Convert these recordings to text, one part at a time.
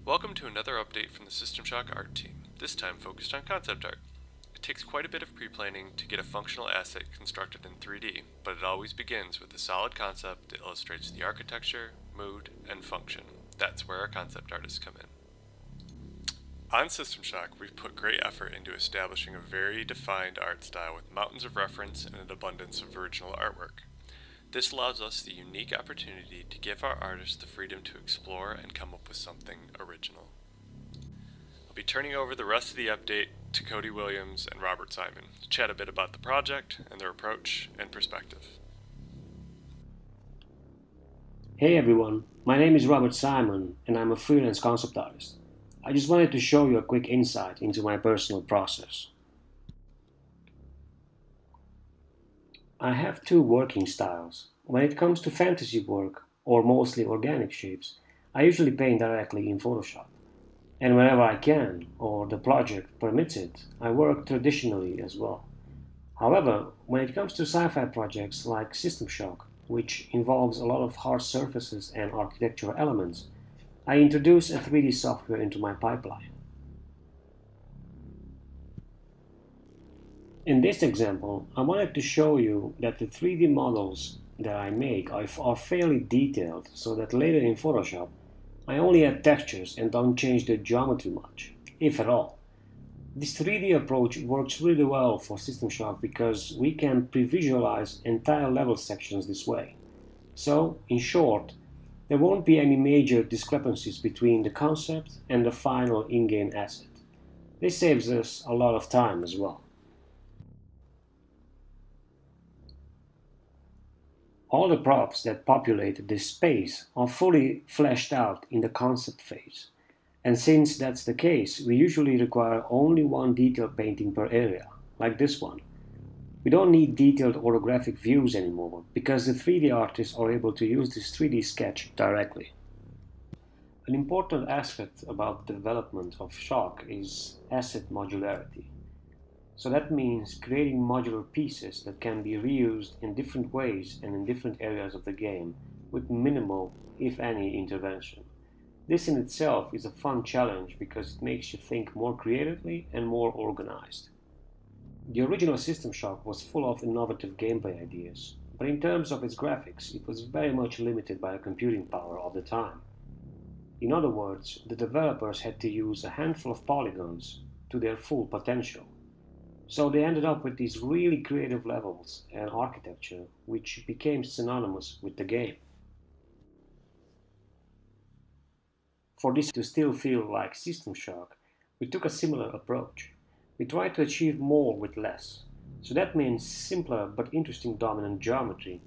Welcome to another update from the System Shock art team, this time focused on concept art. It takes quite a bit of pre-planning to get a functional asset constructed in 3D, but it always begins with a solid concept that illustrates the architecture, mood, and function. That's where our concept artists come in. On System Shock, we've put great effort into establishing a very defined art style with mountains of reference and an abundance of original artwork. This allows us the unique opportunity to give our artists the freedom to explore and come up with something original. I'll be turning over the rest of the update to Cody Williams and Robert Simon to chat a bit about the project and their approach and perspective. Hey everyone, my name is Robert Simon and I'm a freelance concept artist. I just wanted to show you a quick insight into my personal process. I have two working styles. When it comes to fantasy work, or mostly organic shapes, I usually paint directly in Photoshop. And whenever I can, or the project permits it, I work traditionally as well. However, when it comes to sci-fi projects like System Shock, which involves a lot of hard surfaces and architectural elements, I introduce a 3D software into my pipeline. In this example, I wanted to show you that the 3D models that I make are fairly detailed, so that later in Photoshop I only add textures and don't change the geometry much, if at all. This 3D approach works really well for System Shock because we can pre-visualize entire level sections this way. So, in short, there won't be any major discrepancies between the concept and the final in-game asset. This saves us a lot of time as well. All the props that populate this space are fully fleshed out in the concept phase. And since that's the case, we usually require only one detail painting per area, like this one. We don't need detailed orographic views anymore, because the 3D artists are able to use this 3D sketch directly. An important aspect about the development of Shock is asset modularity. So that means creating modular pieces that can be reused in different ways and in different areas of the game with minimal, if any, intervention. This in itself is a fun challenge because it makes you think more creatively and more organized. The original System Shock was full of innovative gameplay ideas, but in terms of its graphics, it was very much limited by the computing power of the time. In other words, the developers had to use a handful of polygons to their full potential. So they ended up with these really creative levels and architecture, which became synonymous with the game. For this to still feel like System Shock, we took a similar approach. We tried to achieve more with less. So that means simpler but interesting dominant geometry,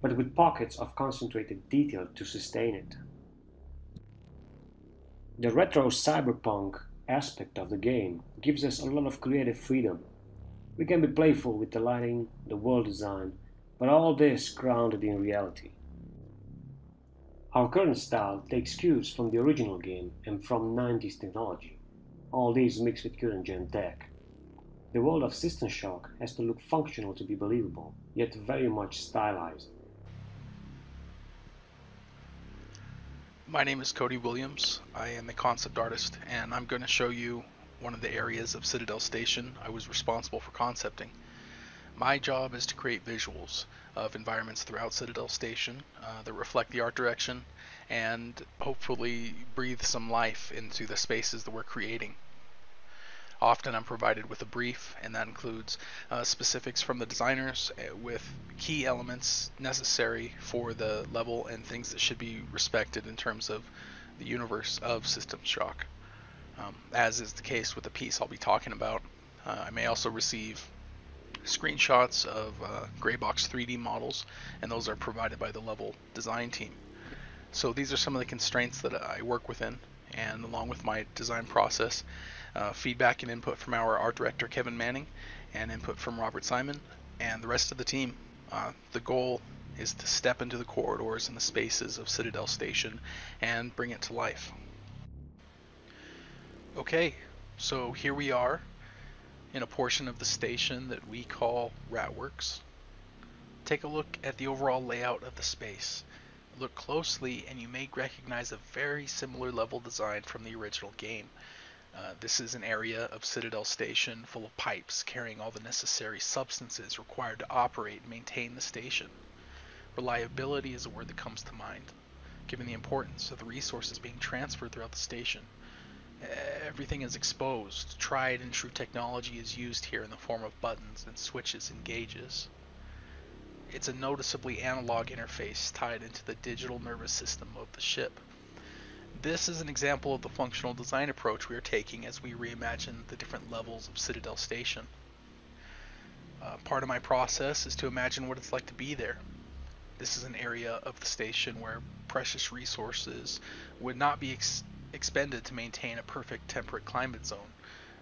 but with pockets of concentrated detail to sustain it. The retro cyberpunk aspect of the game gives us a lot of creative freedom. We can be playful with the lighting, the world design, but all this grounded in reality. Our current style takes cues from the original game and from 90s technology, all these mixed with current gen tech. The world of System Shock has to look functional to be believable, yet very much stylized. My name is Cody Williams. I am a concept artist, and I'm going to show you one of the areas of Citadel Station I was responsible for concepting. My job is to create visuals of environments throughout Citadel Station that reflect the art direction and hopefully breathe some life into the spaces that we're creating. Often I'm provided with a brief, and that includes specifics from the designers with key elements necessary for the level and things that should be respected in terms of the universe of System Shock. As is the case with the piece I'll be talking about, I may also receive screenshots of Graybox 3D models, and those are provided by the level design team. So these are some of the constraints that I work within, and along with my design process, feedback and input from our art director Kevin Manning, and input from Robert Simon and the rest of the team. The goal is to step into the corridors and the spaces of Citadel Station and bring it to life. Okay, so here we are in a portion of the station that we call Ratworks. Take a look at the overall layout of the space. Look closely and you may recognize a very similar level design from the original game. This is an area of Citadel Station full of pipes carrying all the necessary substances required to operate and maintain the station. Reliability is a word that comes to mind, given the importance of the resources being transferred throughout the station. Everything is exposed. Tried and true technology is used here in the form of buttons and switches and gauges. It's a noticeably analog interface tied into the digital nervous system of the ship. This is an example of the functional design approach we are taking as we reimagine the different levels of Citadel Station. Part of my process is to imagine what it's like to be there. This is an area of the station where precious resources would not be expended to maintain a perfect temperate climate zone.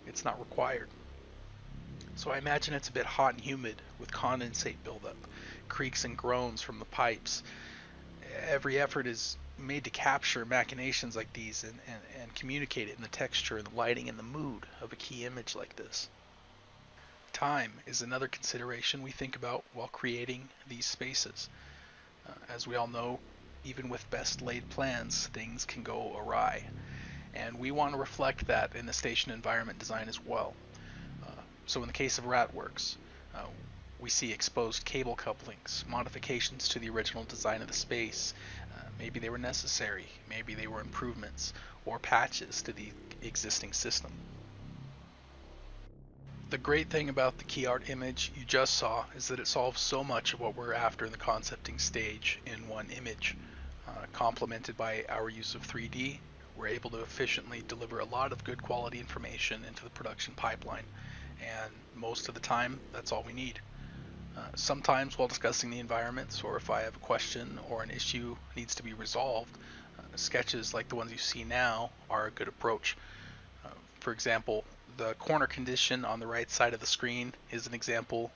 It's not required. So I imagine it's a bit hot and humid with condensate buildup, creaks and groans from the pipes. Every effort is made to capture machinations like these and communicate it in the texture and the lighting and the mood of a key image like this. Time is another consideration we think about while creating these spaces. As we all know, even with best laid plans, things can go awry. And we want to reflect that in the station environment design as well. So in the case of Ratworks, we see exposed cable couplings, modifications to the original design of the space. Maybe they were necessary, maybe they were improvements, or patches to the existing system. The great thing about the key art image you just saw is that it solves so much of what we're after in the concepting stage in one image. Complemented by our use of 3D, we're able to efficiently deliver a lot of good quality information into the production pipeline, and most of the time that's all we need. Sometimes while discussing the environments, or if I have a question or an issue needs to be resolved, sketches like the ones you see now are a good approach. For example, the corner condition on the right side of the screen is an example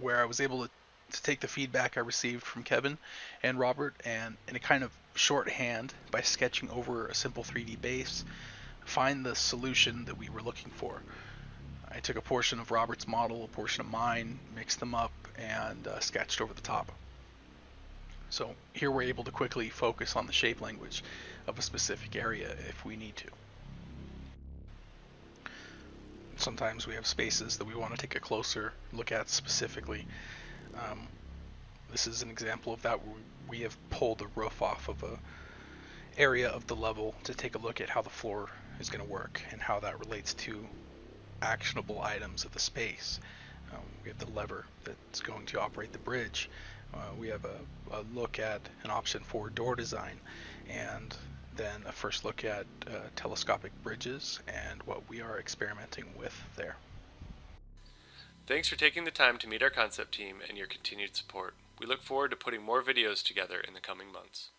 where I was able to take the feedback I received from Kevin and Robert and in a kind of shorthand, by sketching over a simple 3D base, find the solution that we were looking for. I took a portion of Robert's model, a portion of mine, mixed them up, and sketched over the top. So here we're able to quickly focus on the shape language of a specific area if we need to. Sometimes we have spaces that we want to take a closer look at specifically. This is an example of that, where we have pulled the roof off of a area of the level to take a look at how the floor is going to work and how that relates to actionable items of the space. We have the lever that's going to operate the bridge. We have a look at an option for door design, and then a first look at telescopic bridges and what we are experimenting with there. Thanks for taking the time to meet our concept team and your continued support. We look forward to putting more videos together in the coming months.